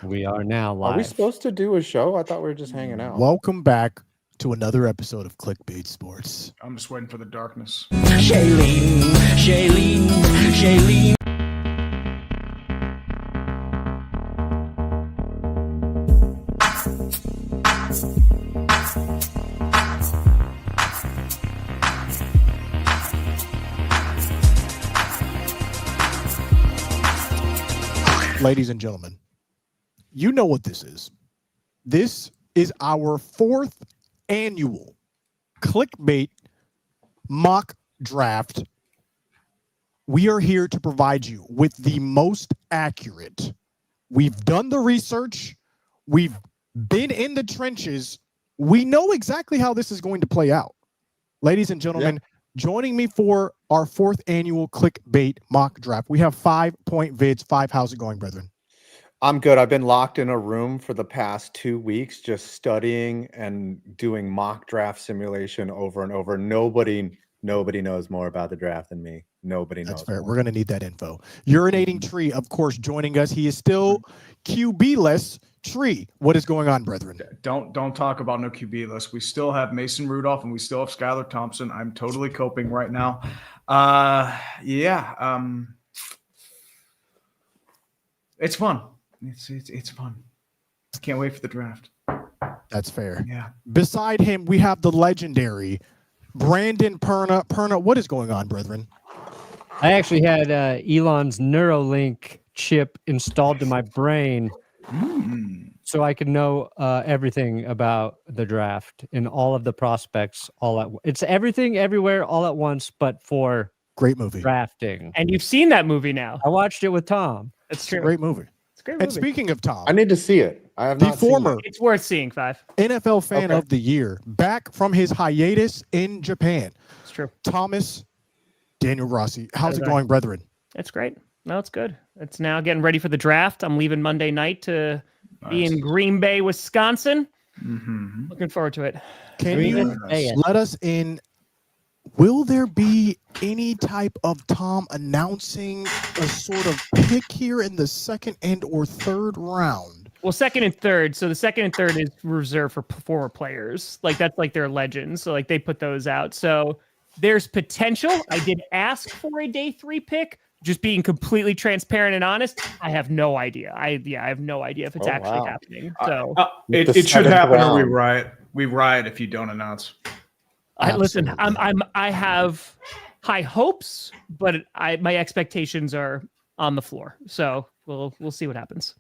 We are now live. Are we supposed to do a show? I thought we were just hanging out. Welcome back to another episode of Clickbait Sports. I'm just waiting for the darkness. Shailene. Ladies and gentlemen, you know what this is. This is our fourth annual Clickbait mock draft. We are here to provide you with the most accurate. We've done the research. We've been in the trenches. We know exactly how this is going to play out. Ladies and gentlemen, joining me for our fourth annual Clickbait mock draft, we have 5 Point Vids. How's it going, brethren? I'm good. I've been locked in a room for the past 2 weeks, just studying and doing mock draft simulation over and over. Nobody knows more about the draft than me. Nobody knows. That's fair. More. We're going to need that info. Urinating Tree, of course, joining us. He is still QB-less. Tree, what is going on, brethren? Don't talk about no QB list. We still have Mason Rudolph and we still have Skylar Thompson. I'm totally coping right now. It's fun. It's fun. Can't wait for the draft. That's fair. Yeah. Beside him, we have the legendary Brandon Perna. Perna, what is going on, brethren? I actually had Elon's Neuralink chip installed to my brain so I could know everything about the draft and all of the prospects all at once. It's everything everywhere all at once, but for Great movie. drafting. And you've seen that movie now. I watched it with Tom. That's It's a true. great movie. It's a great And movie. speaking of Tom, I need to see it. I have the not seen former it. It's worth seeing, Five. NFL fan Okay. of the year, back from his hiatus in Japan, It's true. Thomas Daniel Rossi. How's it Right. going, brethren? It's great. No, it's good. It's now getting ready for the draft. I'm leaving Monday night to be in Green Bay, Wisconsin. Mm-hmm. Looking forward to it. Can Green you Bay. let us in? Will there be any type of Tom announcing a sort of pick here in the second and or third round? Well, second and third. So the second and third is reserved for former players. Like that's like their legends. So like they put those out. So there's potential. I did ask for a day 3 pick. Just being completely transparent and honest, I have no idea. I have no idea if it's actually wow. happening. So It The should seventh happen or we round. riot. We riot if you don't announce. listen, Absolutely. I have high hopes, but my expectations are on the floor. So we'll see what happens.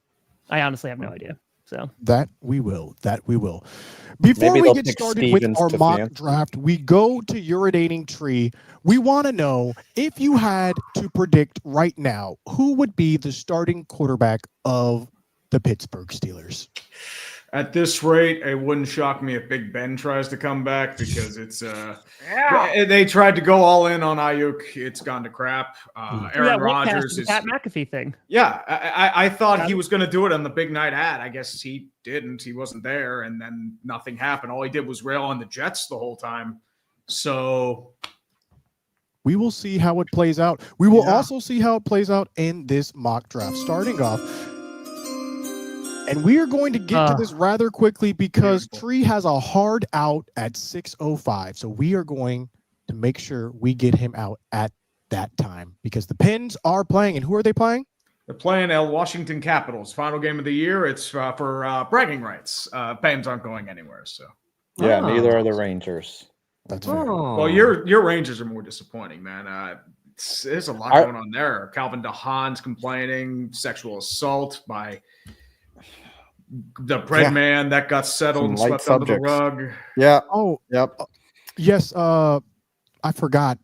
I honestly have no idea. So That we will. Before Maybe we they'll get pick started Stevens with our to mock fancy. draft, we go to Urinating Tree. We want to know if you had to predict right now who would be the starting quarterback of the Pittsburgh Steelers. At this rate, it wouldn't shock me if Big Ben tries to come back because it's they tried to go all in on Ayuk. It's gone to crap. Aaron Rodgers is Pat McAfee thing. yeah. I thought he was going to do it on the big night ad. I guess he didn't. He wasn't there, and then nothing happened. All he did was rail on the Jets the whole time. So We will see how it plays out. We will Yeah. also see how it plays out in this mock draft. Starting off, and we are going to get to this rather quickly because Beautiful. Tree has a hard out at 6:05. So we are going to make sure we get him out at that time because the Pens are playing. And who are they playing? they're playing Washington Capitals. Final game of the year. It's for bragging rights. Pens aren't going anywhere. So Yeah, Oh. neither are the Rangers. That's fair. Oh. well, your Rangers are more disappointing, man. There's a lot going on there. Calvin DeHaan's complaining sexual assault by the bread man that got settled and Some light swept under the subjects. rug. Yeah. Oh, Yep. yes. I forgot.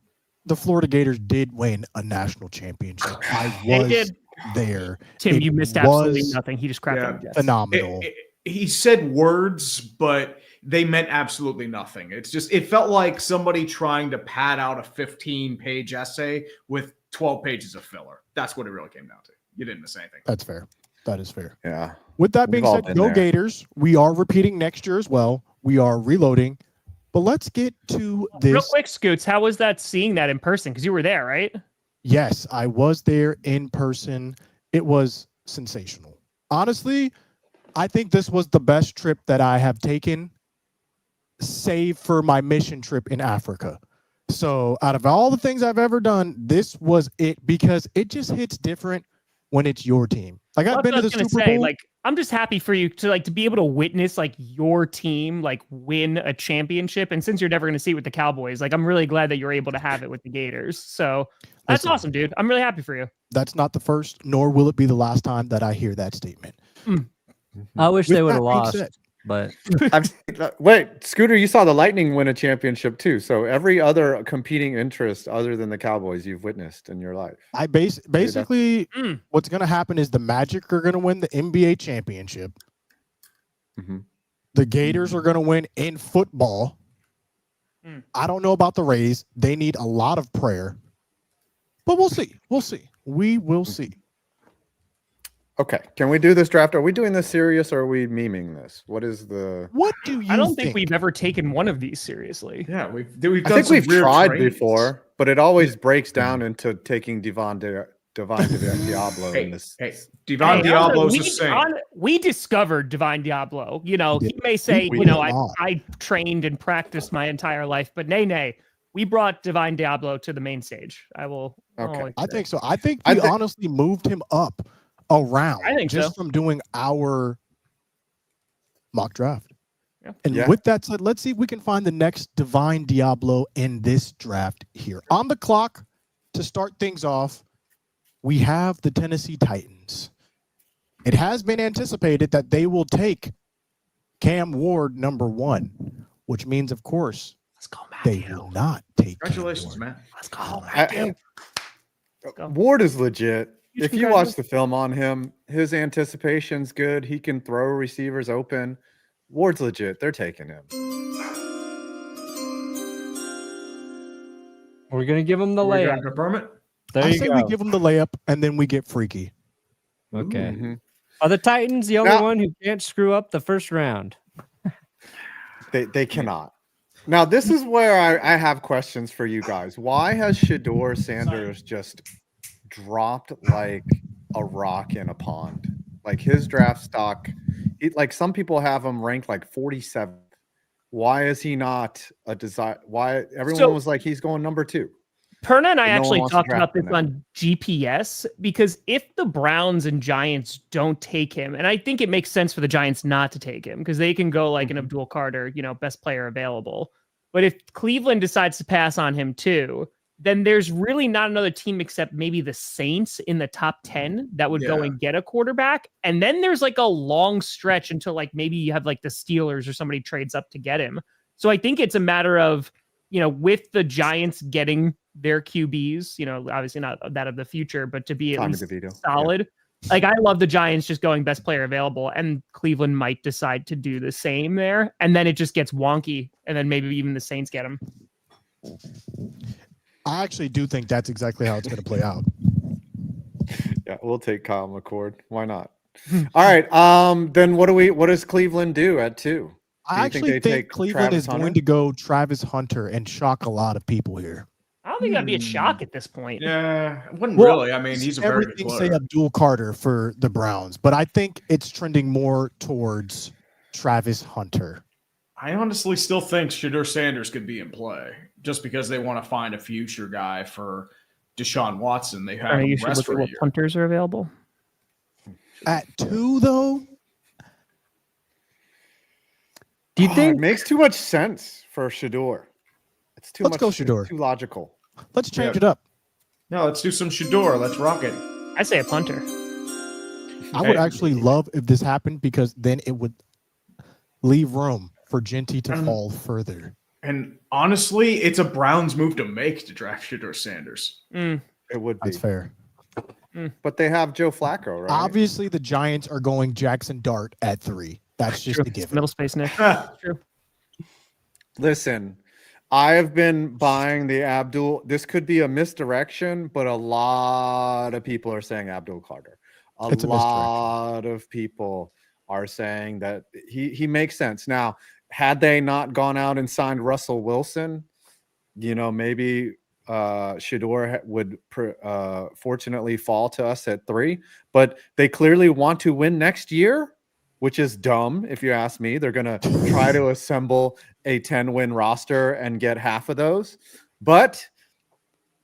The Florida Gators did win a national championship. I They was did. there. Tim, It you missed absolutely was nothing. He just crapped Yeah. on the Jets. phenomenal. He said words, but they meant absolutely nothing. It felt like somebody trying to pad out a 15-page essay with 12 pages of filler. That's what it really came down to. You didn't miss anything. That's fair. That is fair. Yeah. With that being We've all said, been go there. Gators. We are repeating next year as well. We are reloading. But let's get to this. Real quick, Scoots, how was that seeing that in person? Because you were there, right? Yes, I was there in person. It was sensational. honestly, I think this was the best trip that I have taken, save for my mission trip in Africa. So out of all the things I've ever done, this was it because it just hits different when it's your team. Like I've been to the Super Bowl. Like, I'm just happy for you to be able to witness like your team like win a championship. And since you're never going to see it with the Cowboys, like I'm really glad that you're able to have it with the Gators. So that's awesome, dude. I'm really happy for you. That's not the first, nor will it be the last time that I hear that statement. I wish they would have that being lost, said- but Wait, Scooter, you saw the Lightning win a championship too. So every other competing interest other than the Cowboys you've witnessed in your life. I basically what's going to happen is the Magic are going to win the NBA championship. The Gators are going to win in football. I don't know about the Rays. They need a lot of prayer. But we'll see. We'll see. We will see. Okay, can we do this draft? Are we doing this serious or are we memeing this? What is the? What do you? I don't think we've ever taken one of these seriously. Yeah, we've I done think some we've weird tried trades. before, but it always breaks down into taking Divine Diablo in this. Hey, Divine Diablo's a saint. We discovered Divine Diablo. You know, We he may say, we you know, did not. I trained and practiced my entire life, but nay, we brought Divine Diablo to the main stage. I will. Okay. always I say. think so. I think I we think- honestly moved him up around. I think just so. from doing our mock draft. Yeah. And Yeah. with that said, let's see if we can find the next Divine Diablo in this draft here. On the clock to start things off, we have the Tennessee Titans. It has been anticipated that they will take Cam Ward #1, which means, of course, Let's go, they Matthew. will not take Cam Congratulations, Ward. man. Let's go, Matthew. Go. Ward is legit. Huge If you watch the film on him, his anticipation's good. He can throw receivers open. Ward's legit. They're taking him. we're gonna give them the Are we layup. gonna confirm it? There I you say go. we give them the layup and then we get freaky. Okay. Mhm. Are the Titans the only Now- one who can't screw up the first round? They cannot. Now, this is where I have questions for you guys. Why has Shedeur Sanders just dropped like a rock in a pond? Like his draft stock, like some people have him ranked like 47th. Why is he not a desire? Why everyone was like he's going #2? Perna and I But no one actually wants to talked draft about this him now. on GPS because if the Browns and Giants don't take him, and I think it makes sense for the Giants not to take him because they can go like an Abdul Carter, you know, best player available. But if Cleveland decides to pass on him too, then there's really not another team except maybe the Saints in the top 10 that would go Yeah. and get a quarterback. And then there's like a long stretch until like maybe you have like the Steelers or somebody trades up to get him. So I think it's a matter of, you know, with the Giants getting their QBs, you know, obviously not that of the future, but to be at Tommy least DeVito. Yeah. solid. Like I love the Giants just going best player available, and Cleveland might decide to do the same there, and then it just gets wonky, and then maybe even the Saints get him. I actually do think that's exactly how it's going to play out. Yeah, we'll take Kyle McCord. Why not? All right. Then what does Cleveland do at 2? I Do you actually they think take Cleveland Travis is Hunter? going to go Travis Hunter and shock a lot of people here. I don't think that'd be a shock at this point. Yeah, it wouldn't Well, really. I mean, he's a very good Everything say player. Abdul Carter for the Browns, but I think it's trending more towards Travis Hunter. I honestly still think Shedeur Sanders could be in play just because they want to find a future guy for Deshaun Watson. They have You him should rest look for at a what year. punters are available. At 2, though, Do you It think? makes too much sense for Shedeur. It's too Let's much. go it's Shedeur. Too logical. let's change Yeah. it up. No, let's do some Shedeur. Let's rock it. I say a punter. I would Hey. actually love if this happened because then it would leave room for Genty to fall further. And honestly, it's a Browns move to make to draft Shedeur Sanders. Mm. It would be. That's fair. But they have Joe Flacco, right? Obviously, the Giants are going Jackson Dart at 3. That's just a given. Middle space, Nick. True. Listen, I have been buying the Abdul. This could be a misdirection, but a lot of people are saying Abdul Carter. It's a lot of people are saying that he makes sense. Now, had they not gone out and signed Russell Wilson, you know, maybe Shador would fortunately fall to us at 3, but they clearly want to win next year, which is dumb. If you ask me, they're going to try to assemble a 10-win roster and get half of those. But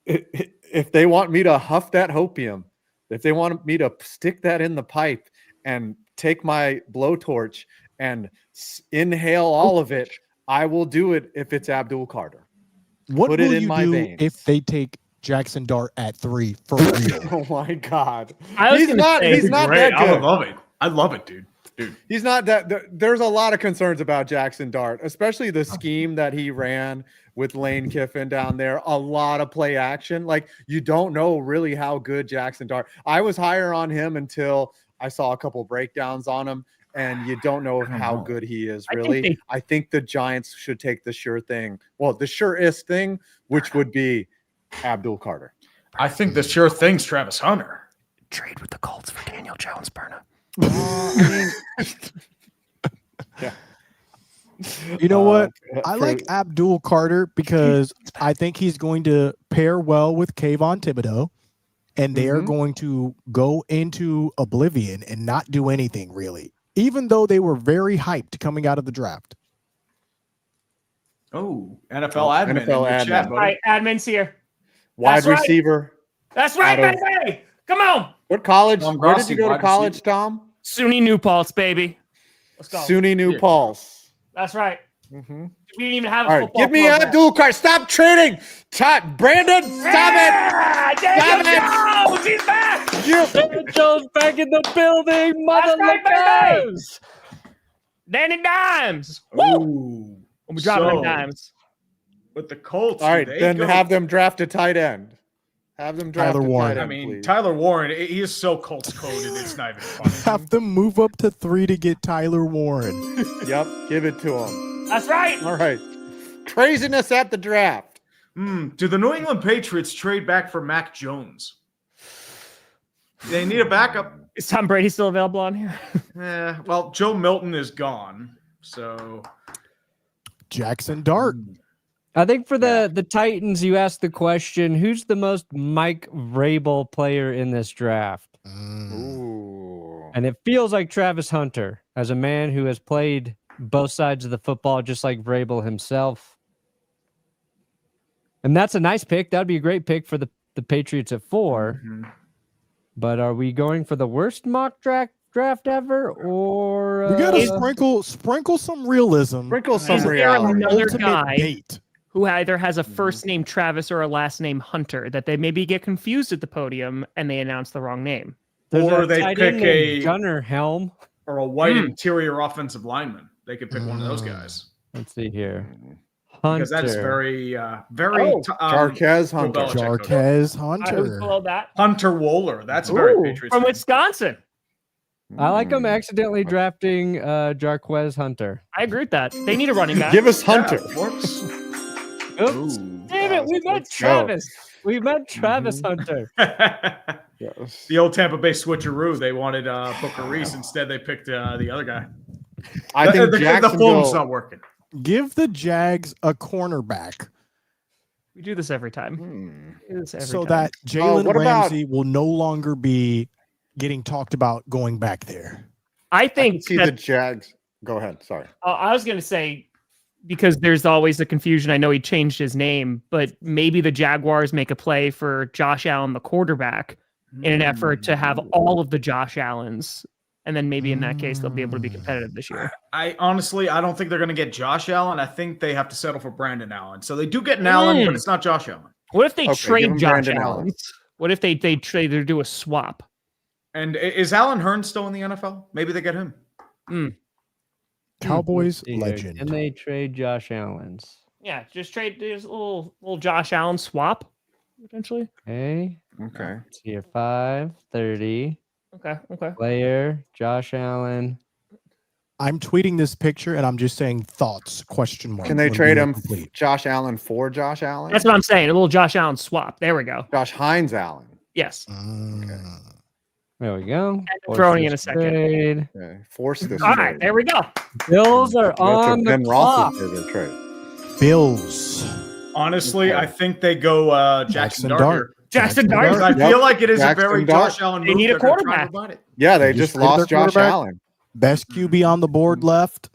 if they want me to huff that hopium, if they want me to stick that in the pipe and take my blowtorch and inhale all of it, I will do it if it's Abdul Carter. What Put will it in you my do veins. if they take Jackson Dart at 3 for real? Oh my God. I was He's gonna not, say- he's not Great. that I good. would love it. I love it, dude. He's not that. There's a lot of concerns about Jackson Dart, especially the scheme that he ran with Lane Kiffin down there. A lot of play action. Like, you don't know really how good Jackson Dart. I was higher on him until I saw a couple breakdowns on him, and you don't know how good he is, really. I think the Giants should take the sure thing. Well, the surest thing, which would be Abdul Carter. I think the sure thing's Travis Hunter. Trade with the Colts for Daniel Jones, Berna. Yeah. You know what? I like Abdul Carter because I think he's going to pair well with Kayvon Thibodeau, and they are going to go into oblivion and not do anything really, even though they were very hyped coming out of the draft. Oh, NFL admin. NFL in the chat, admin. buddy. All right, admin's here. Wide That's right. receiver. That's right, Out of- baby. Come on. What college? Tom Where did Grossi, you go to wide college, receiver. Tom? SUNY New Paltz, baby. Let's go. SUNY New Paltz. That's right. Mm-hmm. We didn't even have a All right, football give me program. Abdul Carter. Stop trading. Brandon, stop Yeah! Daniel Stop Jones, he's back. it. You. Daniel Jones back in the building. Mother That's right, baby. Lucas. Danny Dimes. Woo! Ooh. We'll be dropping So, like dimes. With the Colts. All right, they then go- have them draft a tight end. Have them draft Tyler a Warren. tight I end, mean, please. Tyler Warren, he is so Colts coded. It's not even funny. Have them move up to 3 to get Tyler Warren. Yep, give it to him. That's right. All right. Craziness at the draft. Do the New England Patriots trade back for Mac Jones? They need a backup. Is Tom Brady still available on here? Well, Joe Milton is gone. So Jackson Dart. I think for the Titans, you asked the question, who's the most Mike Vrabel player in this draft? Ooh. And it feels like Travis Hunter, as a man who has played both sides of the football, just like Vrabel himself. And that's a nice pick. That'd be a great pick for the Patriots at 4. But are we going for the worst mock draft ever, or We gotta sprinkle some realism. Sprinkle some Is there reality. another Ultimate guy bait. who either has a first name Travis or a last name Hunter that they maybe get confused at the podium and they announce the wrong name? Or they pick a Gunner Helm. or a white interior offensive lineman. They could pick one of those guys Let's see here. Hunter. because that's very Jarquez Hunter. Bill Belichick Jarquez Who's Hunter. below that? Hunter Wohler. That's very Ooh. Patriots. From fan. Wisconsin. I like him accidentally drafting Jarquez Hunter. I agree with that. They need a running back. Give us Hunter. Yeah, works. Oops. Damn it, we met Let's go. Travis. We met Travis Hunter. Yes. The old Tampa Bay switcheroo. They wanted Booker Reese. Instead, they picked the other guy. I think the form's Jacksonville. not working. Give the Jags a cornerback We do this every time. We do this every so time. that Jalen what about- Ramsey will no longer be getting talked about going back there. I think See that- the Jags. Go ahead. Sorry. I was going to say, because there's always the confusion. I know he changed his name, but maybe the Jaguars make a play for Josh Allen, the quarterback, in an effort to have all of the Josh Allens. And then maybe in that case, they'll be able to be competitive this year. I don't think they're going to get Josh Allen. I think they have to settle for Brandon Allen. So they do get an Allen, but it's not Josh Allen. What if they Okay, give trade him Josh Brandon Allen? Allen. What if they trade or do a swap? And is Allen Hearn still in the NFL? Maybe they get him. Cowboys See here. legend. Can they trade Josh Allen's? Yeah, just trade. There's a little Josh Allen swap potentially. Okay. Okay. Let's see here. 530. Okay. Player, Josh Allen. I'm tweeting this picture and I'm just saying thoughts, question mark. Can they when trade we are him complete. Josh Allen for Josh Allen? That's what I'm saying. A little Josh Allen swap. There we go. Josh Hines Allen. Yes. There we go. throwing in Force a second. trade. Okay. Force this. All right. There we go. Bills are That's on a the Ben clock. Roethlisberger trade. Bills. Honestly, I think they go Jackson Dart. Dart. Jackson Dart. Dart. I feel like it is Jackson a very Dart. Josh Allen They move. need a They're gonna try quarterback. to run it. Yeah, they You just traded lost their Josh quarterback? Allen. Best QB on the board left.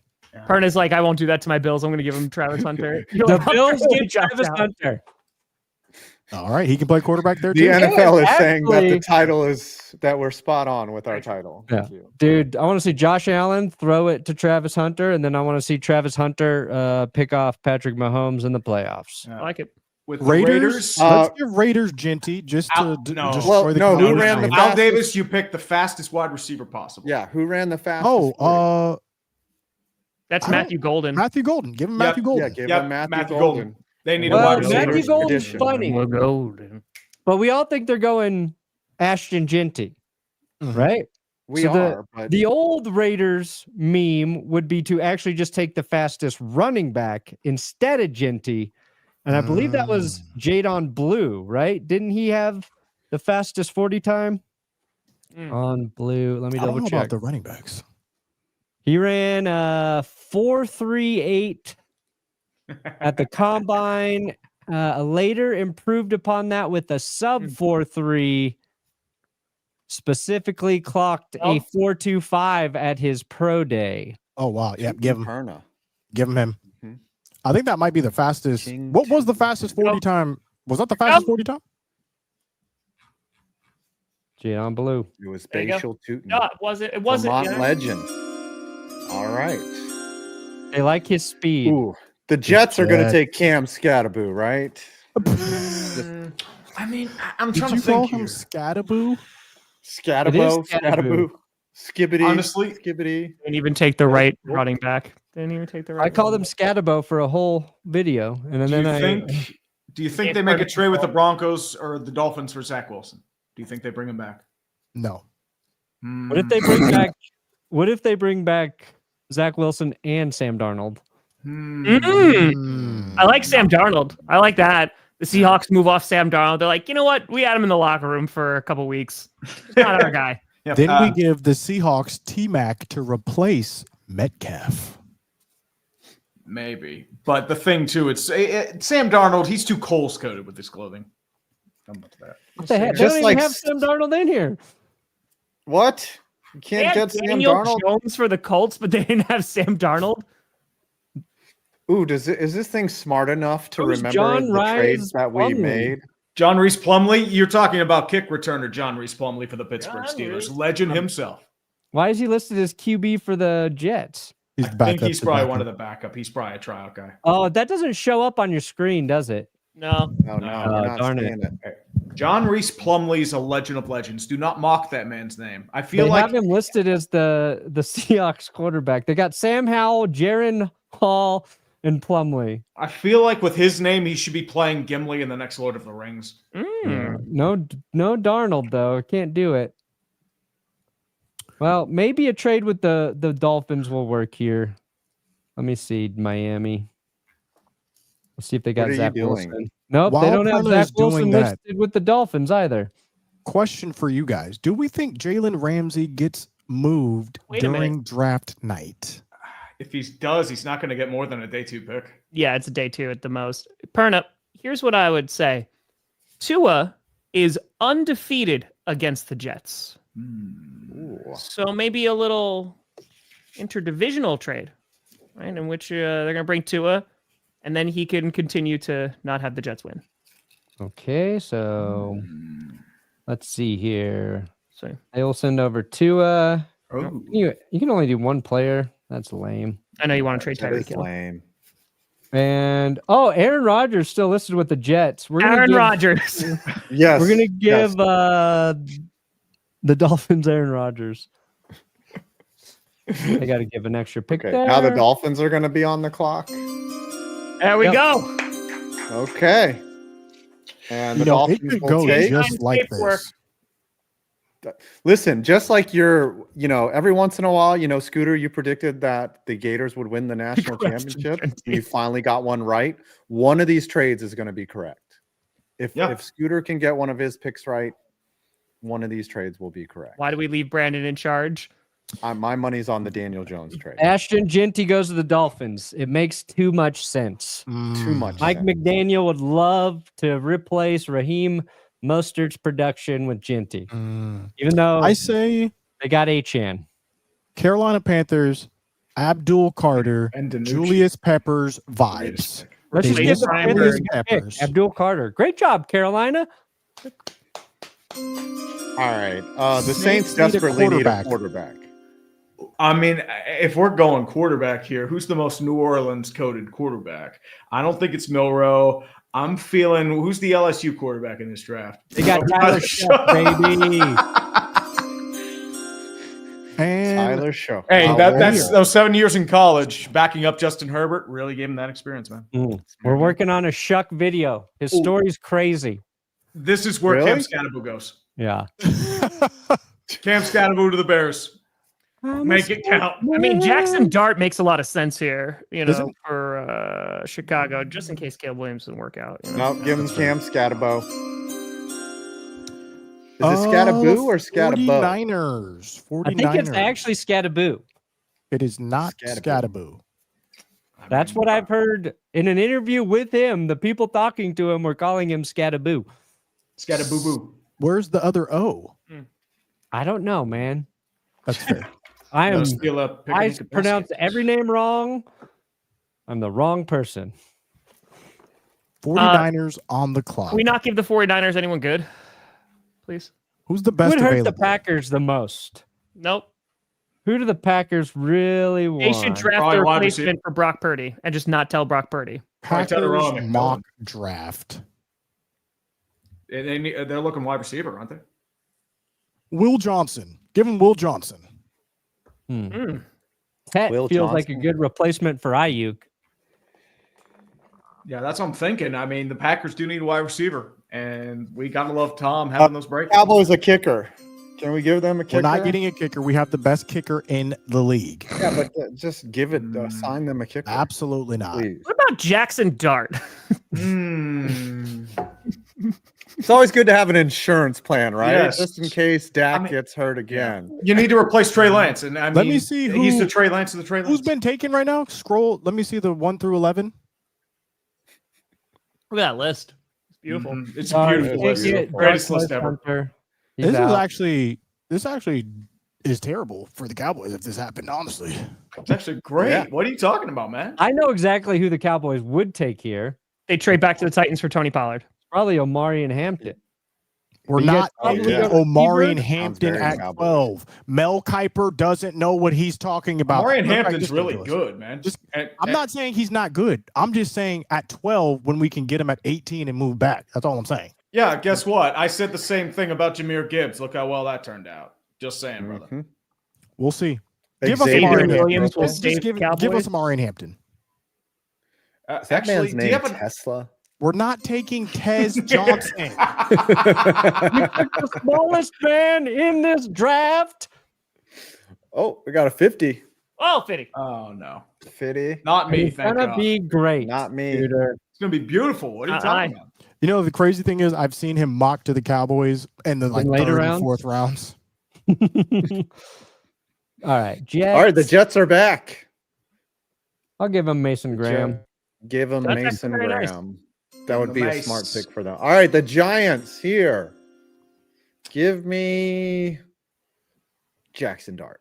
Perna's like, I won't do that to my Bills. I'm going to give him Travis Hunter. The Bills get Travis Hunter. All right, he can play quarterback there The too. NFL is saying that the actually- title is that we're spot on with our title. Yeah. Thank you. Dude, I want to see Josh Allen throw it to Travis Hunter, and then I want to see Travis Hunter pick off Patrick Mahomes in the playoffs. I like it. With the Raiders. Raiders, Let's give Raiders Genty just to Al- d- no. destroy Well, the no, who conversation. ran the Al fastest- Davis, you picked the fastest wide receiver possible. Yeah, who ran the fastest? Oh, 40? That's I don't- Matthew Golden. Matthew Golden. Give him Yep. Matthew Golden. Yeah, give Yep, him Matthew, Matthew Golden. Golden. They need a Well, wide receiver. Matthew Golden's edition. funny, Golden. but we all think they're going Ashton Genty, Mhm. right? We So are, but The old Raiders meme would be to actually just take the fastest running back instead of Genty. And I believe that was Jadon Blue, right? Didn't he have the fastest 40 time on Blue? Let me I don't double know check. about the running backs. He ran 4.38 at the combine. Later improved upon that with a sub 4.3. Specifically clocked a 4.25 at his pro day. Oh wow, yeah, give him Perna. him. Mhm. I think that might be the fastest. King What was the fastest 40 time? Was that the fastest 40 time? Jadon Blue. It was There you go. Spatial Tootin. No, it wasn't. It wasn't. Vermont yeah. legend. All right. They like his speed. Ooh, the Jets are going to Jets. take Cam Scattaboo, right? I mean, I'm Did trying you to call think him here. Scattaboo? Scattaboo, Scattaboo. Skibbity, Honestly- Skibbity. Didn't even take the right running back. Didn't even take the right. I called him Scatabo for a whole video, and then Do you think they make a trade with the Broncos or the Dolphins for Zach Wilson? Do you think they bring him back? No. What if they bring back? What if they bring back Zach Wilson and Sam Darnold? I like Sam Darnold. I like that. The Seahawks move off Sam Darnold. They're like, you know what? We had him in the locker room for a couple weeks. He's not our guy. Yep. Then we give the Seahawks T-Mac to replace Metcalf. Maybe, but the thing too, it's Sam Darnold. He's too Coles coated with his clothing. How about that? What the heck? They Just don't like even have Sam Darnold in here. What? You They can't had get Sam Daniel Darnold? Jones for the Colts, but they didn't have Sam Darnold. Ooh, is this thing smart enough to Who's remember John the Rhys trades that we Plumlee? made? John Reese Plumlee. You're talking about kick returner John Reese Plumlee for the Pittsburgh John Steelers, Reese. legend himself. Why is he listed as QB for the Jets? He's I think he's to probably backup. one of the backup. He's probably a tryout guy. Oh, that doesn't show up on your screen, does it? No. No, No. we're not Darn it. seeing it. John Reese Plumlee is a legend of legends. Do not mock that man's name. I feel They like have him listed as the Seahawks quarterback. They got Sam Howell, Jaron Hall, and Plumlee. I feel like with his name, he should be playing Gimli in the next Lord of the Rings. No Darnold though. Can't do it. Well, maybe a trade with the Dolphins will work here. Let me see Miami. Let's see if they got What are you Zach doing? Wilson. Nope, they While don't have Perna Zach is doing Wilson that- listed with the Dolphins either. Question for you guys. Do we think Jalen Ramsey gets moved Wait a minute. during draft night? If he does, he's not going to get more than a day 2 pick. Yeah, it's a day 2 at the most. Perna, here's what I would say. Tua is undefeated against the Jets. Ooh. So maybe a little interdivisional trade, right? In which they're going to bring Tua, and then he can continue to not have the Jets win. Okay, so let's see here. So They will send over Tua. Oh. You can only do one player. That's lame. I know you want to trade That Tyreek is Hill. lame. And Aaron Rodgers still listed with the Jets. We're gonna Aaron give, Rodgers. Yes. We're gonna yes. give the Dolphins Aaron Rodgers. I got to give an extra pick Okay. there. Now the Dolphins are going to be on the clock. There we Yep. go. Okay. And You the know, it Dolphins could will go take. just like Paperwork. this. Listen, just like every once in a while, Scooter, you predicted that the Gators would win the national championship. You finally got one right. One of these trades is going to be correct. If Scooter can get one of his picks right, one of these trades will be correct. Why do we leave Brandon in charge? My money's on the Daniel Jones trade. Ashton Jeanty goes to the Dolphins. It makes too much sense. Too much. Mike sense. McDaniel would love to replace Raheem Mostert's production with Jeanty, even though I say they got Achane. Carolina Panthers, Abdul Carter, And Danucci. Julius Peppers vibes. Let's They just give just the signed Panthers Julius a pick. Peppers. Abdul Carter. Great job, Carolina. All right. The Saints Saints need a desperately need a quarterback. quarterback. I mean, if we're going quarterback here, who's the most New Orleans coded quarterback? I don't think it's Milroe. I'm feeling who's the LSU quarterback in this draft? They got Tyler Shuck, baby. And Tyler Show. Hey, How that's old? those 7 years in college, backing up Justin Herbert, really gave him that experience, man. We're working on a Shuck video. His story's crazy. This is where Really? Cam Scatterbo goes. Yeah. Cam Scatterbo to the Bears. Make it count. I mean, Jackson Dart makes a lot of sense here, Does it? for Chicago, just in case Caleb Williams doesn't work out. No, give him Cam Scatterbo. Is it Scattaboo or Scatabo? 49ers. 49ers. I think it's actually Scattaboo. It is not Scattaboo. That's what I've heard in an interview with him. The people talking to him were calling him Scattaboo. Scattaboo. Where's the other O? I don't know, man. That's fair. I I pronounce every name wrong. I'm the wrong person. 49ers on the clock. Can we not give the 49ers anyone good? Please? Who's the Who best would hurt available? the Packers the most? Nope. Who do the Packers really want? They should draft Probably their wide replacement receiver. for Brock Purdy and just not tell Brock Purdy. Packers mock draft. They're looking wide receiver, aren't they? Will Johnson. Give him Will Johnson. Tet Will feels like a Johnson. good replacement for Ayuk. Yeah, that's what I'm thinking. I mean, the Packers do need a wide receiver, and we gotta love Tom having those breaks. Cowboys a kicker. Can we give them a kicker? We're not getting a kicker. We have the best kicker in the league. Yeah, but just give it. Sign them a kicker. Absolutely not. Please. What about Jackson Dart? It's always good to have an insurance plan, right? Yes. Just in case Dak gets hurt again. You need to replace Trey Lance, and I mean, Let me see he's who- the Trey Lance of the Trey Lance. Who's been taken right now? Scroll. Let me see the 1 through 11. Look at that list. It's beautiful. It's a beautiful list. Greatest list ever. This actually is terrible for the Cowboys if this happened, honestly. It's actually great. Yeah. What are you talking about, man? I know exactly who the Cowboys would take here. They trade back to the Titans for Tony Pollard. Probably Omari and Hampton. We're You guys not probably taking go Omari and Sounds Hampton very at Cowboys. 12. Mel Kiper doesn't know what he's talking about. Marion Matter of fact, Hampton's just really ridiculous. good, man. Just- And- I'm not saying he's not good. I'm just saying at 12 when we can get him at 18 and move back. That's all I'm saying. Yeah, guess what? I said the same thing about Jahmyr Gibbs. Look how well that turned out. Just saying, brother. Mhm. We'll see. Give us Xavier Amari Williams will Hampton. save Just give Cowboys. us Amari and Hampton. Is that Actually, man's do name you have a We're Tesla? not taking Tez Johnson. The smallest man in this draft. Oh, we got a 50. Oh, Fitty. Oh no, 50. not me. It's Thank gonna God. be great. Not me. Shooter. It's gonna be beautiful. What are you talking about? You know, the crazy thing is I've seen him mock to the Cowboys in the like later third rounds? and fourth rounds. All right, Jets. All right, the Jets are back. I'll give him Mason Graham. Give them That's Mason very nice. Graham. That would The be a Mace. smart pick for them. All right, the Giants here. Give me Jackson Dart.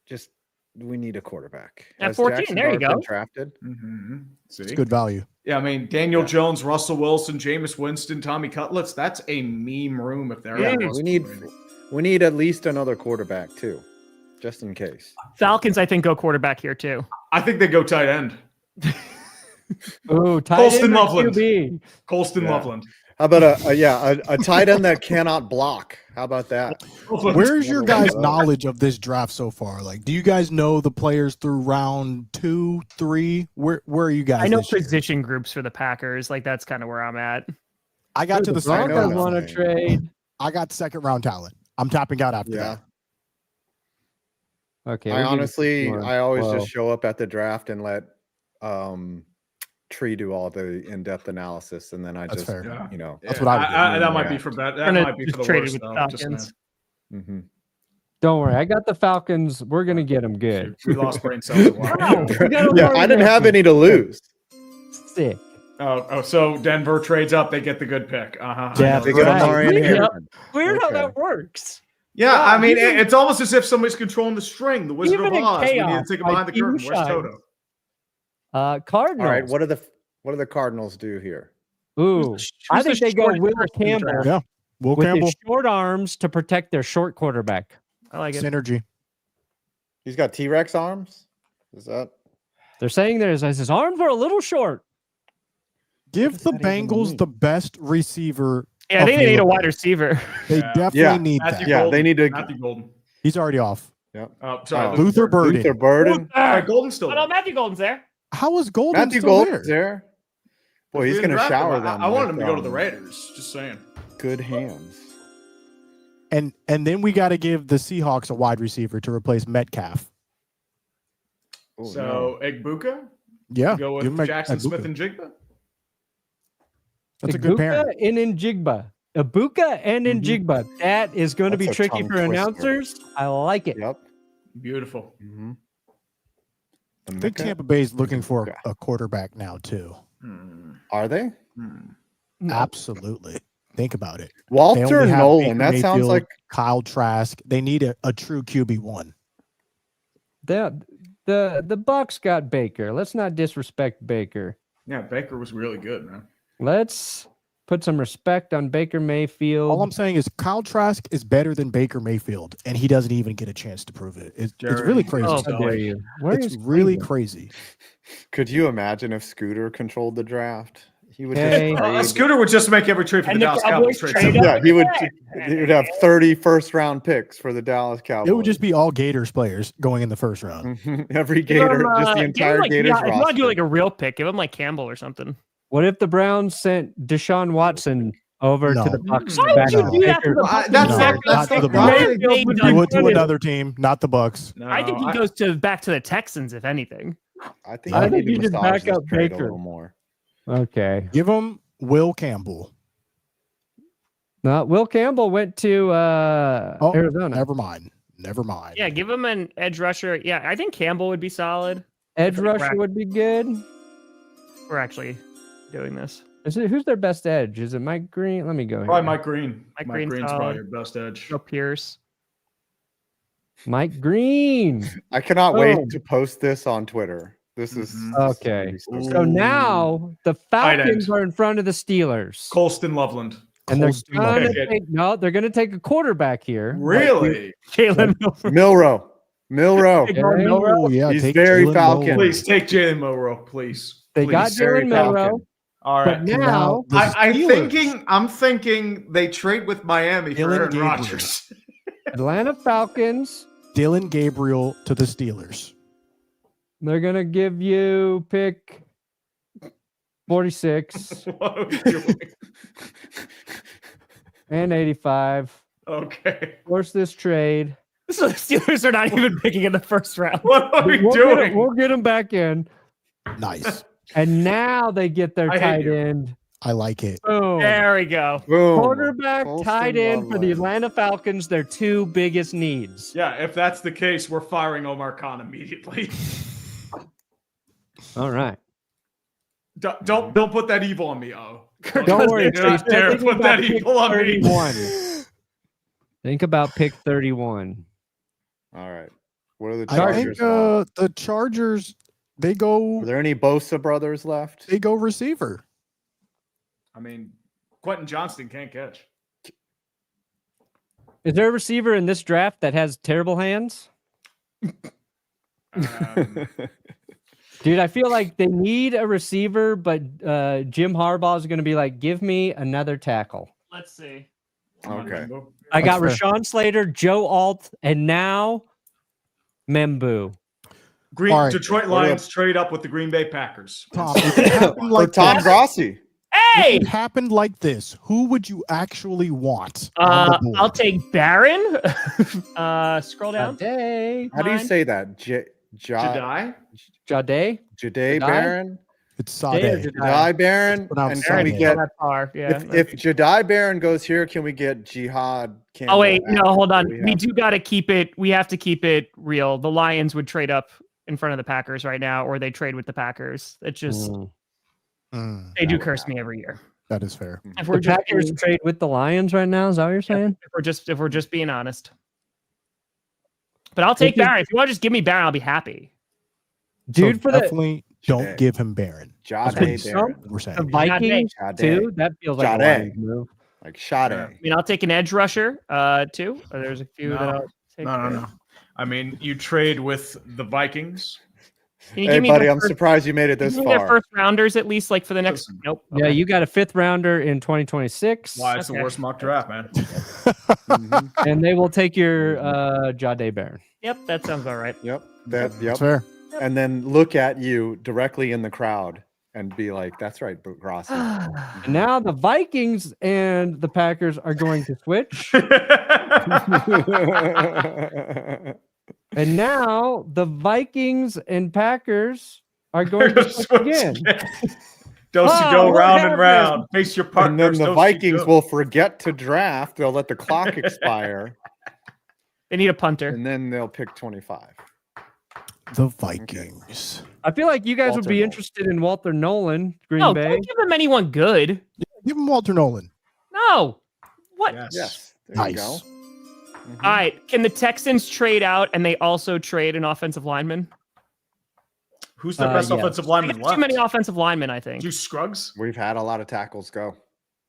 Just we need a quarterback. At Has 14, Jackson there you Dart been go. drafted? See? It's good value. Yeah, I mean Daniel Jones, Russell Wilson, Jameis Winston, Tommy Cutlets. That's a meme room if there Yeah, ever was. we need at least another quarterback too, just in case. Falcons, I think, go quarterback here too. I think they go tight end. Oh, Colston end or Loveland. QB? Colston Yeah. Loveland. How about a tight end that cannot block? How about that? Where's your guys' Never mind. knowledge of this draft so far? Like, do you guys know the players through round 2, 3? Where are you guys? I know this year? position groups for the Packers. Like that's kind of where I'm at. I got to the second Broncos round. want to trade. I got second round talent. I'm tapping out after Yeah. that. Okay. I we'll give honestly, more. I always Whoa. just show up at the draft and let Tree do all the in-depth analysis, and then I That's just, fair. Yeah. you know, That's what I would do. That might Yeah. be for bad. That Kinda might be for just the traded worst. with Though. the Just Falcons. mhm. Don't worry, I got the Falcons. We're gonna get them good. We lost brain cells a while Wow, ago. we got 'em Yeah, already I didn't there. have any to lose. Sick. Oh, so Denver trades up, they get the good pick. Uh-huh. Yeah, They get right. Amari and Yep. Harrison. Weird how Okay. that works. Yeah, Yeah, I mean, even- it's almost as if somebody's controlling the string. The Wizard Even of in Oz. We need chaos, to take it like behind the curtain. you Where's shine. Toto? Cardinals. All right, what do the Cardinals do here? Ooh, I think they go Will Campbell Yeah. Will with Campbell, his short arms to protect their short quarterback. I like it. synergy. He's got T-Rex arms. Is that? They're saying his arms are a little short. Give the does that even Bengals mean? the best receiver. Yeah, I think they need a available. wide receiver. They Yeah. definitely Yeah. need Matthew that. Yeah, Golden. they need to- Matthew Golden. He's already off. Oh, sorry. Oh. Luther Burden. Luther Burden. All right, Golden's still Oh, there. no, Matthew Golden's there. How is Golden Matthew still Golden's there? there. Boy, he's We going to didn't draft shower him. them. I wanted him with, to go to the Raiders. Just saying. Good hands. And then we got to give the Seahawks a wide receiver to replace Metcalf. Oh, So Egbuka, Yeah, go give him with a- Jackson Ibuka. Smith and Jigba. That's a good pairing. Ibuka and Njigba. Ibuka and Mhm. Njigba. That is going to be That's a tricky tongue for twister. announcers. I like it. Yep. Beautiful. Mm-hmm. I think Tampa Bay is looking for a quarterback now too. Are they? No. Absolutely. Think about it. They Walter only have Nolan. Baker That sounds Mayfield, like Kyle Trask. They need a true QB1. The Bucks got Baker. Let's not disrespect Baker. Yeah, Baker was really good, man. Let's put some respect on Baker Mayfield. All I'm saying is Kyle Trask is better than Baker Mayfield, and he doesn't even get a chance to prove it. It's Jerry, really crazy. Oh, How dare you? Where It's is really Cleveland? crazy. Could you imagine if Scooter controlled the draft? He would Hey. just trade. Scooter would just make every trade for And the the Dallas Cowboys Cowboys. trade Trade. up. Yeah, he would have 30 first-round picks for the Dallas Cowboys. It would just be all Gators players going in the first round. every Give Gator, him, just the give him, entire like, Gators yeah, if you want to roster. do like a real pick, give him like Campbell or something. What if the Browns sent Deshaun Watson over No. to the Bucks? Why back would you to do that to Baker? the Well, Bucks? that's No, not- not to the that's Bucks. not- Maybe Do done it to good. another team, not the Bucks. No, I think he goes to back to the Texans, if anything. I think I I think need you to should massage back this up trade a Baker. little more. Okay. Give him Will Campbell. No, Will Campbell went to Arizona. Never mind. Never mind. Yeah, give him an edge rusher. Yeah, I think Campbell would be solid. Edge Pretty rusher crack. would be good. We're actually doing this. Who's their best edge? Is it Mike Green? Let me go. Probably here. Mike Green. Mike Mike Green's Green's solid. probably your best edge. No Pierce. Mike Green. I cannot Boom. wait to post this on Twitter. This is Mhm. this is gonna Okay. be so Ooh. So now the Falcons end. are in front of the Steelers. Colston Loveland. And they're Colston gonna Loveland. they're gonna take a quarterback here. Really? Jalen Milrow. Milrow. Take Jalen Milrow. Oh, yeah, He's take very Jalen Falcon. Milrow. Please take Jalen Milrow, please. They got Please. Very Jalen Milrow, Falcon. All right. but now the I'm Steelers. thinking they trade with Miami for Dylan Aaron Gabriel. Rodgers. Atlanta Falcons. Dylan Gabriel to the Steelers. They're gonna give you pick 46 What are we doing? and 85. Okay. Force this trade. So the Steelers are not even picking in the first round. What are we We'll doing? we'll get them back in, Nice. and now they get their I hate tight you. end. I like it. Boom. There we go. Boom. Quarterback, Colston tight end for the Loveland. Atlanta Falcons. Their two biggest needs. Yeah, if that's the case, we're firing Omar Khan immediately. All right. Don't put that evil on me, oh. Don't worry. You're not Chase. dare Think put about that pick evil on me. 31. Think about pick 31. All right. What are the I Chargers? think want? the Chargers they Are go there any Bosa brothers left? receiver. I mean, Quentin Johnston can't catch. Is there a receiver in this draft that has terrible hands? Dude, I feel like they need a receiver, but Jim Harbaugh is going to be like, give me another tackle. Let's see. Okay. I got That's Rashawn Slater, Joe Alt, and now Membu. Green All right. Detroit Lions trade up with the Green Bay Packers. Tom, if it happened Or like Tom this, Grossi. Hey, if it happened like this, who would you actually want? on the board? I'll take Barron. Scroll down. Jade. How do you Mine. say that? Jedi? Jade? Jade Jedi? Barron? It's Jay or Sade. Jedi? Jedi Baron, It's pronounced and can we Sade. get that far. Yeah. if Jedi Baron goes here, can we get Jihad? Campbell Oh wait, no, after? hold on. Do We have- do got to keep it. We have to keep it real. The Lions would trade up in front of the Packers right now, or they trade with the Packers. It's just they do That would curse me happen. every year. That is fair. If The we're just Packers being, trade with the Lions right now. Is that what you're saying? if we're just being honest. But I'll take Barron. If you want to just give me Barron, I'll be happy. Dude, So for the definitely don't give him Baron. Jade Baron. We're The saying. Vikings Jade. too. That feels like a Jade. Lions move. Like Sade. I mean, I'll take an edge rusher too. There's a few that I'll take. No. I mean, you trade with the Vikings. Can you Hey, give me buddy, the I'm first, surprised you made it give this me their far. first rounders at least, like for the next. Nope. Yeah, Okay. you got a 5th rounder in 2026, Why it's the Okay. worst mock draft, man. Mhm. and they will take your Jade Baron. Yep, that sounds all right. Yep. That's Yep. fair. And then look at you directly in the crowd and be like, "That's right, Grassi." And now the Vikings and the Packers are going to switch. And now the Vikings and Packers are going to switch again. Don't Oh, you go what round and happened? round. Face your And partners. then the don't you Vikings go. will forget to draft. They'll let the clock expire, They need a punter. and then they'll pick 25. The Vikings. I feel like you guys would Walter be Nolan. interested in Walter Nolan, Green No, Bay. don't give them anyone good. Give him Walter Nolan. No. What? Yes. Yes. There Nice. you go. Mhm. All right. Can the Texans trade out and they also trade an offensive lineman? Who's the best yeah. offensive We lineman have left? too many offensive linemen, I think. Do Scruggs? We've had a lot of tackles go.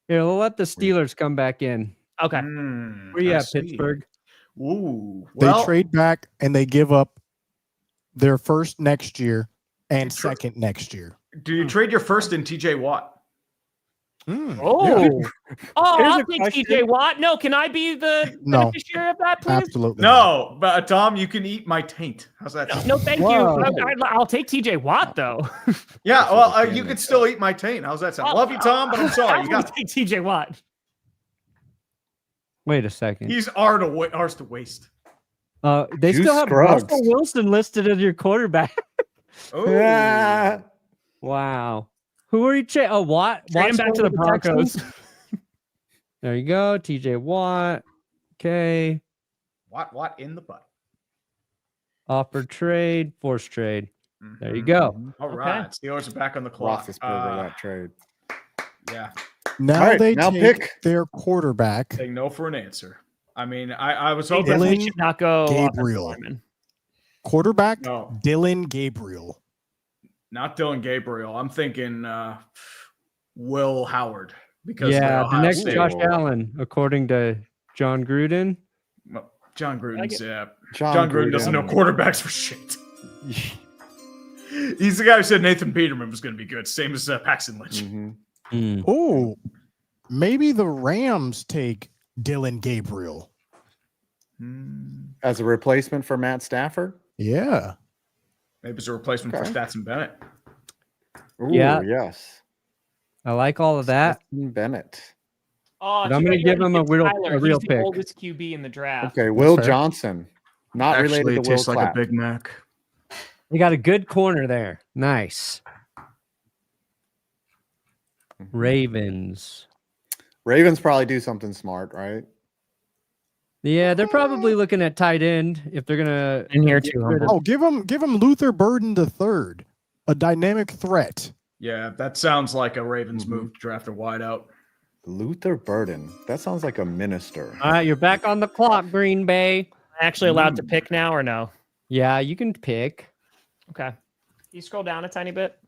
Here, we'll let the Steelers come back in. Okay. Where you I at, see. Pittsburgh? Ooh. They Well, trade back and they give up their first next year and True. second next year. do you trade your first in TJ Watt? Oh. Oh, Here's I'll a take question. TJ Watt. No, can I be the No. beneficiary of that, please? Absolutely. not. No, but Tom, you can eat my taint. How's that? sound? No, thank Whoa. you. I'll take TJ Watt, though. Yeah, well, That's you could still eat my taint. How's that sound? Love you, Tom, but I'm sorry. You I'll got take TJ Watt. Wait a second. he's ours to waste. They Juice still have Scruggs. Russell Wilson listed as your quarterback. Oh, Ah. Wow. Who are you? Oh, Watt. Trade him Watt's back to going the with Broncos. Texans? There you go. TJ Watt. Okay. Watt in the butt. Offer trade. Force trade. There you Mhm. go. All right, Steelers are back on the clock. Roethlisberger, that trade. Yeah, Now All right, they now take pick. their quarterback. say no for an answer. I mean, I was They hoping. definitely Dylan should not go offensive Gabriel. lineman. Quarterback No, Dylan Gabriel. not Dylan Gabriel. I'm thinking Will Howard because Yeah, they're the Ohio next State. Josh Allen, according to John Gruden. Well, John Gruden's John Gruden doesn't know Gruden. quarterbacks for shit. He's the guy who said Nathan Peterman was going to be good, same as Paxton Lynch. Mhm. Oh, maybe the Rams take Dylan Gabriel. As a replacement for Matt Stafford. Yeah. Maybe it's a replacement for Okay. Stetson Bennett. Ooh, Yeah. Yes. I like all of that. Stetson Bennett. Oh, But I'm gonna give him a real He's pick. the oldest QB in the draft. Okay, Will fair. Johnson. Not related to Will Clapp. Big Mac. You got a good corner there. Nice. Ravens. Ravens probably do something smart, right? Yeah, they're probably looking at tight end if they're gonna. In here get too. rid of- Oh, give him Luther Burden III, a dynamic threat. Yeah, that sounds like a Ravens Mhm. move to draft a wideout. Luther Burden. That sounds like a minister. All right, you're back on the clock, Green Bay. Actually allowed to pick now or no? Yeah, you can pick. Okay. Can you scroll down a tiny bit?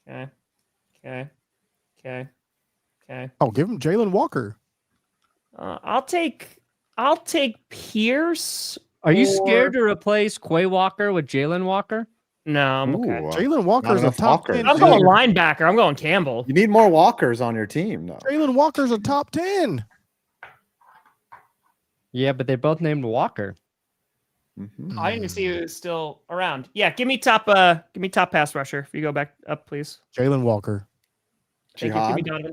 Okay. Okay. Okay. Okay. Oh, give him Jalen Walker. I'll take Pierce. Are you or- scared to replace Quay Walker with Jalen Walker? No, I'm okay. Ooh, Jalen Walker's a enough top Walkers. 10. I'm going linebacker. I'm going Campbell. You need more walkers on your team, though. Jalen Walker's a top 10. Yeah, but they both named Walker. Mhm. I didn't even see who's still around. Yeah, give me top pass rusher. If you go back up, please. Jalen Walker. Thank you. Give me Jihad? Donovan.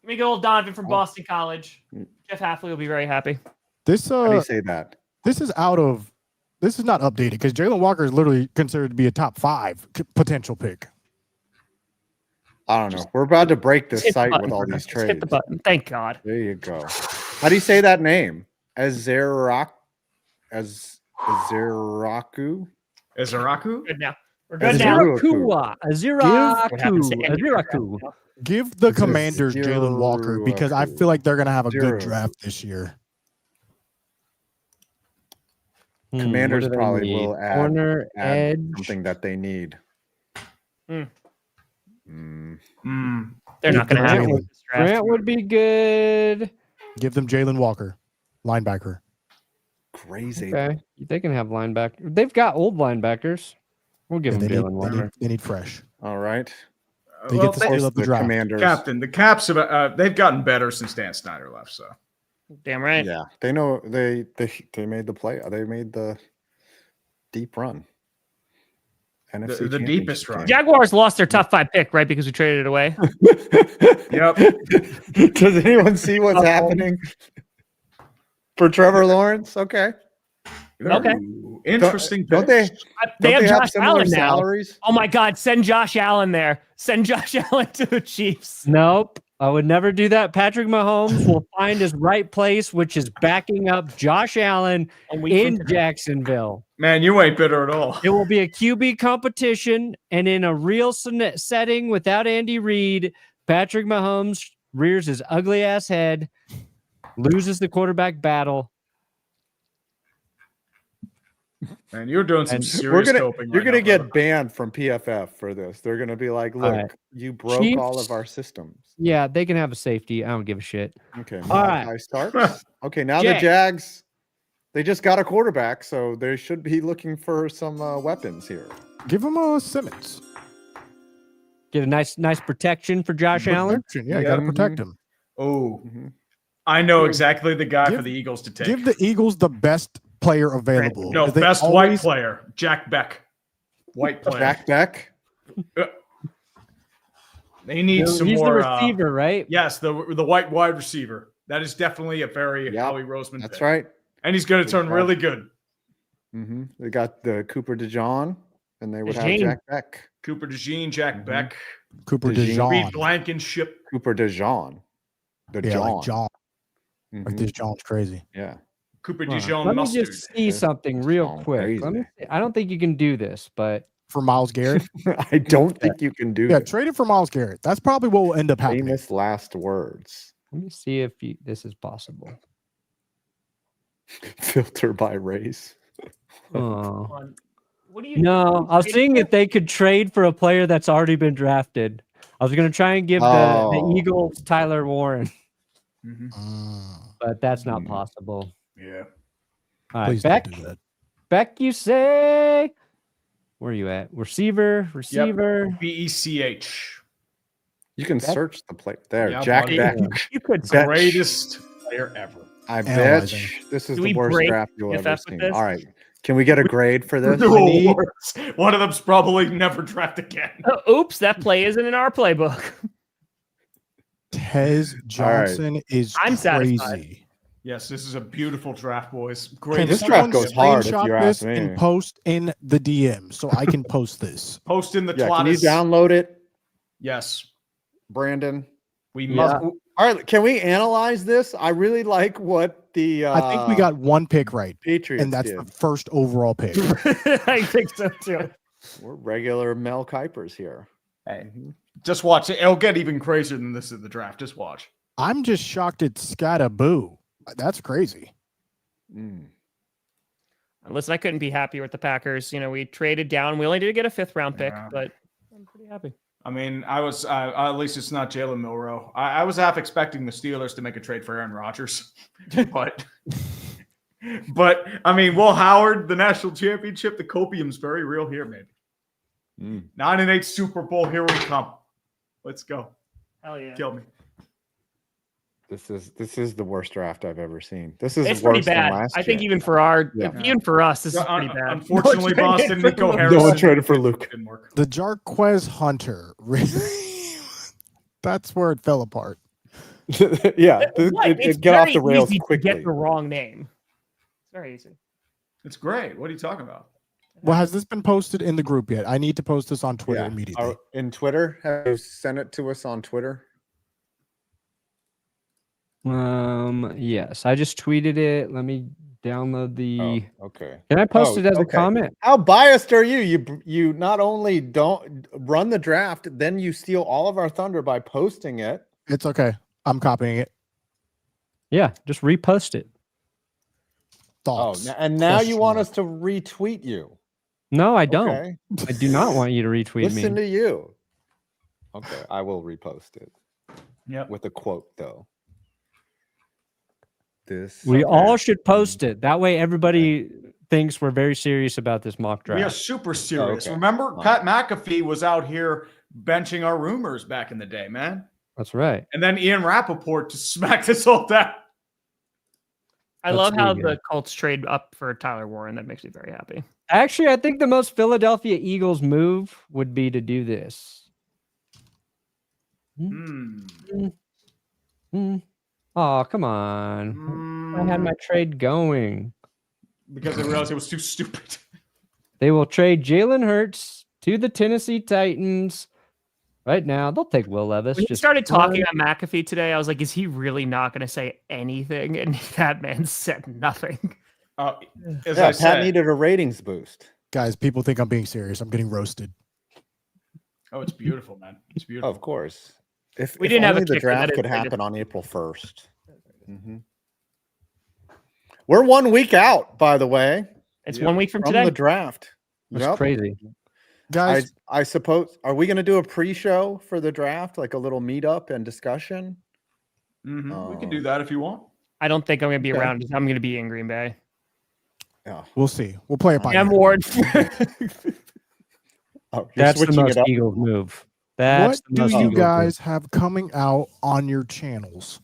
Give me good old Donovan from Oh. Boston College. Mm. Jeff Halfley will be very happy. This How do you say that? this is not updated because Jalen Walker is literally considered to be a top 5 potential pick. I don't know. We're about to break this Hit the site button, with all Bruno. these Just hit trades. the button. Thank God. There you go. How do you say that name? Azeraku? Izaraku? Good now. We're good now. Aziraku. Give the It's a Commanders Jalen Walker because I feel like they're going to have a good draft this year. Commanders probably will add, corner, add edge. something that they need. They're not going to have it with this draft. Grant would be good. Give them Jalen Walker, linebacker. Crazy. Okay, they can have linebacker. They've got old linebackers. We'll give them Jalen Walker. They need fresh. All right. They get to steal up the draft. Commanders. Captain, the Caps they've gotten better since Dan Snyder left. So Damn right. Yeah, they know they made the play. They made the deep run. NFC the deepest run. Jaguars lost their top 5 pick, right? Because we traded it away. Yep. Does anyone see what's happening for Trevor Lawrence? Okay. Okay. Interesting. Don't they? They Don't have Josh similar Allen now. salaries? Oh my God! Send Josh Allen there. Send Josh Allen to the Chiefs. Nope, I would never do that. Patrick Mahomes will find his right place, which is backing up Josh Allen in Jacksonville. Man, you ain't bitter at all. It will be a QB competition, and in a real setting without Andy Reid, Patrick Mahomes rears his ugly ass head, loses the quarterback battle. Man, you're doing some serious coping. You're gonna now, get brother. banned from PFF for this. They're gonna be like, "Look, right. you broke Chiefs? all of our systems." Yeah, they can have a safety. I don't give a shit. Okay, All right. Malachi starts. Okay, now Jags. the Jags, they just got a quarterback, so they should be looking for some weapons here. Give them a Simmons. Get a nice protection for Josh Allen. Yeah, you got to protect him. Oh, I know exactly the guy for the Eagles to take. Give the Eagles the best player available. No, 'cause they best white player, Jack Beck. White player. Jack Beck. They need some He's more. the receiver, right? Yes, the white wide receiver. That is definitely a very Howie Roseman. That's pick. right. And he's going to turn really good. They got the Cooper DeJean, and they would have DeJean. Jack Beck. Cooper DeJean, Jack Beck, Cooper DeJean. DeJean. Reed Blankenship. Cooper DeJean. The Yeah, John. like John. Like this John's crazy. Yeah. Cooper DeJean Let me mustard. just see something real Oh, quick. crazy. Let me see. I don't think you can do this, but For Myles Garrett. I don't think you can do Yeah, that. trade it for Myles Garrett. That's probably what will end up happening. Famous last words. let me see if this is possible. Filter by race. Oh. What do you? No, I was seeing if they could trade for a player that's already been drafted. I was going to try and give the Eagles Tyler Warren, but that's not possible. Yeah. All right, Please Beck, don't do that. Beck, you say? Where are you at? Receiver. BECH. You can search the play there. Yeah, Jack buddy. Beck. You could. Bet. Greatest player ever. I bet Analyzing. this is Do the we worst break draft you'll PFF ever with see. this? All right. Can we get a grade for this? One of them's probably never draft again. Oops, that play isn't in our playbook. Tez Johnson is I'm crazy. satisfied. Yes, this is a beautiful draft, boys. Can Great. This someone draft goes hard, if screenshot you this ask me. and post in the DM so I can post this. Post in the Yeah, can you Tlatis. download it, Yes. Brandon? We Yeah. must. All right, can we analyze this? I really like what the I think we got one pick right, Patriots and that's did. the first overall pick. I think so too. We're regular Mel Kipers here. Hey, just watch it. It'll get even crazier than this in the draft. Just watch. I'm just shocked it's Scattaboo. That's crazy. Listen, I couldn't be happier with the Packers. You know, we traded down. We only did get a 5th round pick, Yeah. but I'm pretty happy. I mean, I was at least it's not Jalen Milroe. I was half expecting the Steelers to make a trade for Aaron Rodgers, but I mean, Will Howard, the national championship, the copium's very real here, maybe. 9-8 Super Bowl, here we come. Let's go. Hell yeah. Kill me. This is the worst draft I've ever seen. This is It's worse pretty than bad. last I think year. even for our, Yeah. even for us, this is pretty bad. Unfortunately, No one Boston, traded Nico for Harrison. No one traded for Luke. Didn't work. The Jarquez Hunter, really? That's where it fell apart. Yeah, It's it get off the very rails easy to quickly. get the wrong name. It's very easy. It's great. What are you talking about? Well, has this been posted in the group yet? I need to post this on Twitter immediately. In Twitter, have you sent it to us on Twitter? Yes, I just tweeted it. Let me download the. Oh, okay. Can I post it as a okay. comment? How biased are you? You not only don't run the draft, then you steal all of our thunder by posting it. It's okay. I'm copying it. Yeah, just repost it. Thoughts. And now you want us to retweet you? No, I don't. Okay. I do not want you to retweet Listen me. to you. Okay, I will repost it. Yep. With a quote though. We all should post it. That way everybody thinks we're very serious about this mock draft. We are super serious. okay. Remember, Pat McAfee was out here benching our rumors back in the day, man. That's right. And then Ian Rappaport to smack this all down. I love how the Colts trade up for Tyler Warren. That makes me very happy. Actually, I think the most Philadelphia Eagles move would be to do this. Oh, come on. I had my trade going. Because they realized it was too stupid. They will trade Jalen Hurts to the Tennessee Titans. Right now, they'll take Will Levis. When you started talking on McAfee today, I was like, is he really not going to say anything? And that man said nothing. As I said, Pat needed a ratings boost. Guys, people think I'm being serious. I'm getting roasted. Oh, it's beautiful, man. It's beautiful. Of course. If We didn't have only a the kicker, draft that could is happen on April 1st. We're 1 week out, by the way. It's 1 week from From today. the draft. That's crazy. Guys, I suppose, are we going to do a pre-show for the draft, like a little meetup and discussion? We can do that if you want. I don't think I'm going to be Okay. around. I'm going to be in Green Bay. Yeah. we'll see. We'll play it by M. ear. Ward. Oh, you're That's the switching most it up. Eagles move. That's What the do most you Eagles guys have coming out on your channels?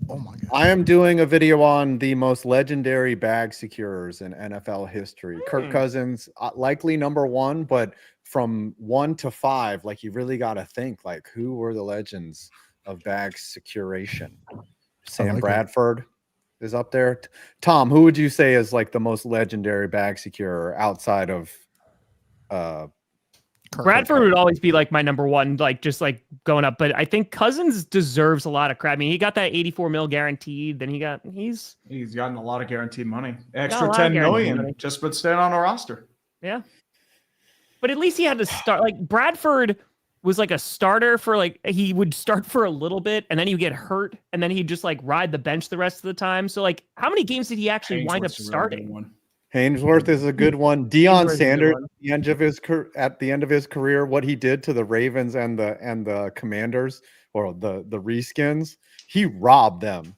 Oh my god. I am doing a video on the most legendary bag securers in NFL history. Kirk Cousins, likely number 1, but from 1 to 5, like you really got to think, like who were the legends of bag securation? Sam like it. Bradford is up there. Tom, who would you say is like the most legendary bag securer outside of Bradford would always be like my number one, like just like going up. But I think Cousins deserves a lot of credit. I mean, he got that 84 mil guaranteed. Then he's gotten a lot of guaranteed money. Got a Extra lot of 10 guaranteed million money. just but staying on a roster. Yeah. But at least he had to start. Like Bradford was like a starter for like he would start for a little bit and then he would get hurt and then he'd just like ride the bench the rest of the time. So like how many games did he actually wind up Ainsworth's a really starting? good one. Hainsworth is a good one. Deion Hainsworth's a good Sanders one. at the end of his career, what he did to the Ravens and the Commanders or the reskins, he robbed them.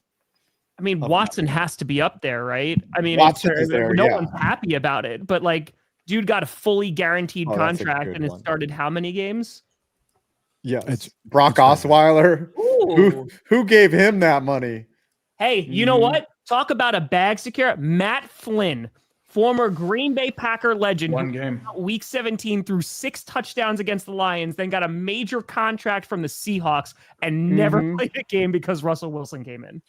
I mean, Of Watson has to be up there, right? I mean, Watson is there, no yeah. one's happy about it, but like, dude got a fully guaranteed Oh, that's a contract good and it one. started how many games? Yes. It's- Brock it's fair. Osweiler. Ooh. Who gave him that money? Hey, you know what? Talk about a bag secure. Matt Flynn, former Green Bay Packer legend, One who game. Week 17 threw 6 touchdowns against the Lions, then got a major contract from the Seahawks and never played a game because Russell Wilson came in.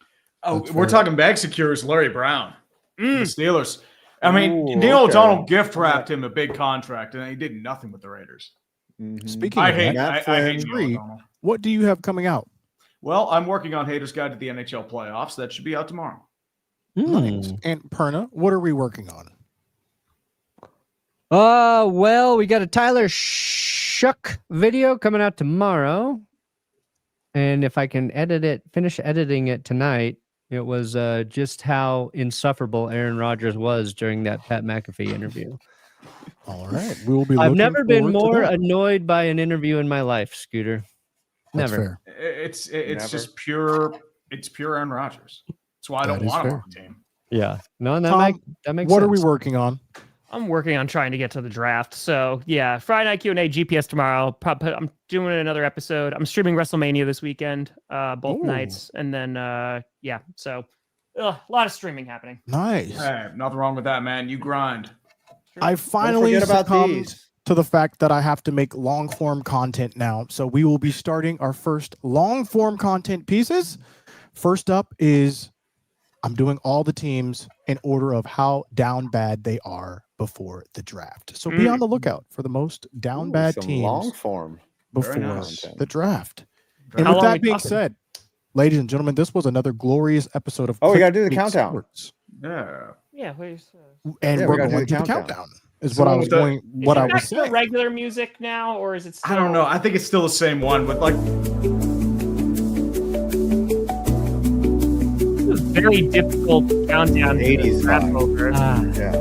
Oh, That's we're fair. talking bag secures, Larry Brown, the Steelers. I mean, Ooh, Neil okay. O'Donnell gift wrapped him a big contract, and he did nothing with the Raiders. Mhm. Speaking I of hate, that, I hate Neil Flynn. O'Donnell. what do you have coming out? Well, I'm working on Hater's Guide to the NHL Playoffs. That should be out tomorrow. Nice. And Perna, what are we working on? Well, we got a Tyler Shuck video coming out tomorrow. And if I can finish editing it tonight, it was just how insufferable Aaron Rodgers was during that Pat McAfee interview. All right. We will be I've looking never been forward to more that. annoyed by an interview in my life, Scooter. That's Never. fair. It's Never. just pure. It's pure Aaron Rodgers. That's why I That don't is want him fair. on the team. Yeah. No, Tom, that makes What sense. are we working on? I'm working on trying to get to the draft. So yeah, Friday night Q&A, GPS tomorrow. I'm doing another episode. I'm streaming WrestleMania this weekend, both Ooh. nights. And then, yeah, so a lot of streaming happening. Nice. Hey, nothing wrong with that, man. You grind. I Don't finally forget about succumbed these. to the fact that I have to make long form content now. So we will be starting our first long form content pieces. First up is I'm doing all the teams in order of how down bad they are before the draft. So be on the lookout for the most down bad some teams long form before nice. the draft. And How with long that we being talking? said, ladies and gentlemen, this was another glorious episode of Oh, we gotta do the Clickbait countdown. Sports. Yeah. Yeah, wait. And Yeah, we we're gotta going do to the the countdown. countdown. Is So what I was with the- going. What I was Back to saying. regular music now, or is it? Still... I don't know. I think it's still the same one, but like This is very difficult countdown. 80s rap vibe. over. Yeah.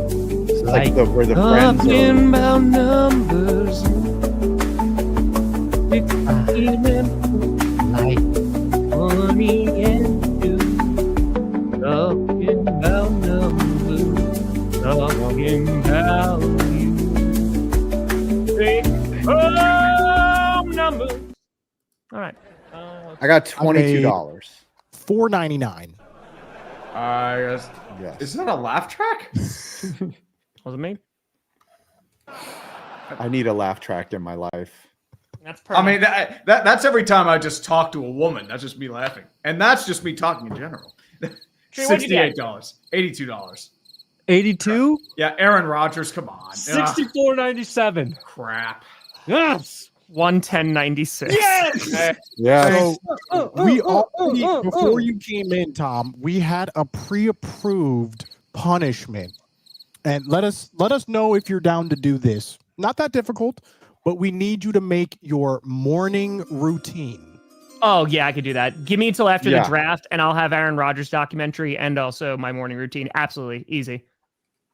It's like where the friends are. Talking about numbers. Like money and you. Talking about numbers. Talking about you. Big home numbers. All right. I got $22. $4.99. yes. Is that a laugh track? Was it me? I need a laugh track in my life. That's I mean, that's every time I just talk to a woman. That's just me laughing. And that's just me talking in general. Trey, what'd you get? $68. $82. 82, Yeah, Aaron Rodgers, come on. 64.97. Crap. Yes. 110.96. Yes. Yeah. So we already, before you came in, Tom, we had a pre-approved punishment, and let us know if you're down to do this. Not that difficult, but we need you to make your morning routine. Oh yeah, I could do that. Give me until after Yeah. the draft, and I'll have Aaron Rodgers documentary and also my morning routine. Absolutely easy.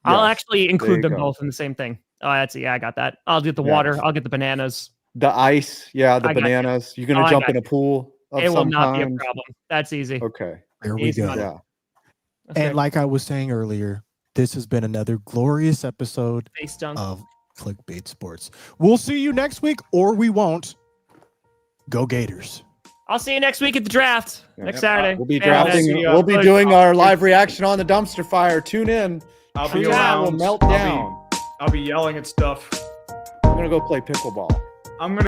I'll Yes, actually include there them you go. both in the same thing. Oh, that's yeah, I got that. I'll get the Yeah. water. I'll get the bananas. The ice. Yeah. The I got you. bananas. You're going Oh, to I jump got in a pool of It will some not be a kind? problem. That's easy. Okay. There we Easy go. money. Yeah. That's And good. like I was saying earlier, this has been another glorious episode Face dunk. of Clickbait Sports. We'll see you next week, or we won't. Go Gators. I'll see you next week at the draft. Next Saturday. We'll be And, drafting. see you. We'll be doing our live reaction on the dumpster fire. Tune in. I'll be Trina will around. melt I'll down. I'll be yelling at stuff. I'm going to go play pickleball. I'm gonna